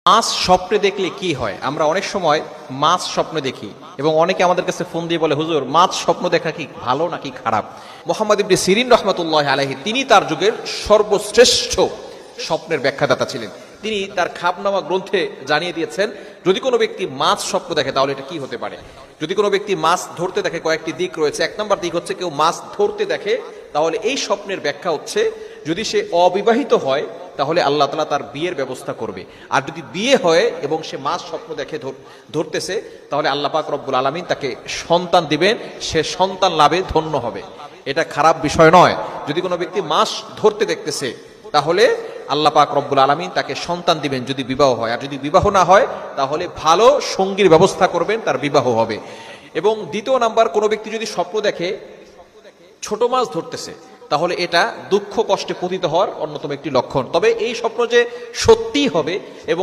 মাছ স্বপ্নে দেখলে কি হয়? আমরা অনেক সময় মাছ স্বপ্নে দেখি এবং অনেকে আমাদের কাছে ফোন দিয়ে বলে, হুজুর মাছ স্বপ্ন দেখা কি ভালো নাকি খারাপ? মুহাম্মদ ইবনে সিরিন রাহমাতুল্লাহি আলাইহি তিনি তার যুগের সর্বশ্রেষ্ঠ স্বপ্নের ব্যাখ্যাদাতা ছিলেন। তিনি তার খাবনামা গ্রন্থে জানিয়ে দিয়েছেন, যদি কোনো ব্যক্তি মাছ স্বপ্ন দেখে তাহলে এটা কি হতে পারে। যদি কোনো ব্যক্তি মাছ ধরতে দেখে, কয়েকটি দিক রয়েছে। এক নম্বর দিক হচ্ছে, কেউ মাছ ধরতে দেখে তাহলে এই স্বপ্নের ব্যাখ্যা হচ্ছে, যদি সে অবিবাহিত হয় তাহলে আল্লাহ তাআলা তার বিয়ের ব্যবস্থা করবে। আর যদি বিয়ে হয় এবং সে মাছ স্বপ্ন দেখে ধরতেছে, তাহলে আল্লাহ পাক রব্বুল আলামিন তাকে সন্তান দিবেন, সে সন্তান লাভে ধন্য হবে। এটা খারাপ বিষয় নয়। যদি কোনো ব্যক্তি মাছ ধরতে দেখতেছে তাহলে আল্লাহ পাক রব্বুল আলামিন তাকে সন্তান দিবেন যদি বিবাহ হয়। আর যদি বিবাহ না হয় তাহলে ভালো সঙ্গীর ব্যবস্থা করবেন, তার বিবাহ হবে। এবং দ্বিতীয় নাম্বার, কোনো ব্যক্তি যদি স্বপ্ন দেখে ছোট মাছ ধরতেছে তাহলে এটা দুঃখ কষ্টে পতিত হওয়ার অন্যতম একটি লক্ষণ। তবে এই স্বপ্ন যে সত্যি হবে এবং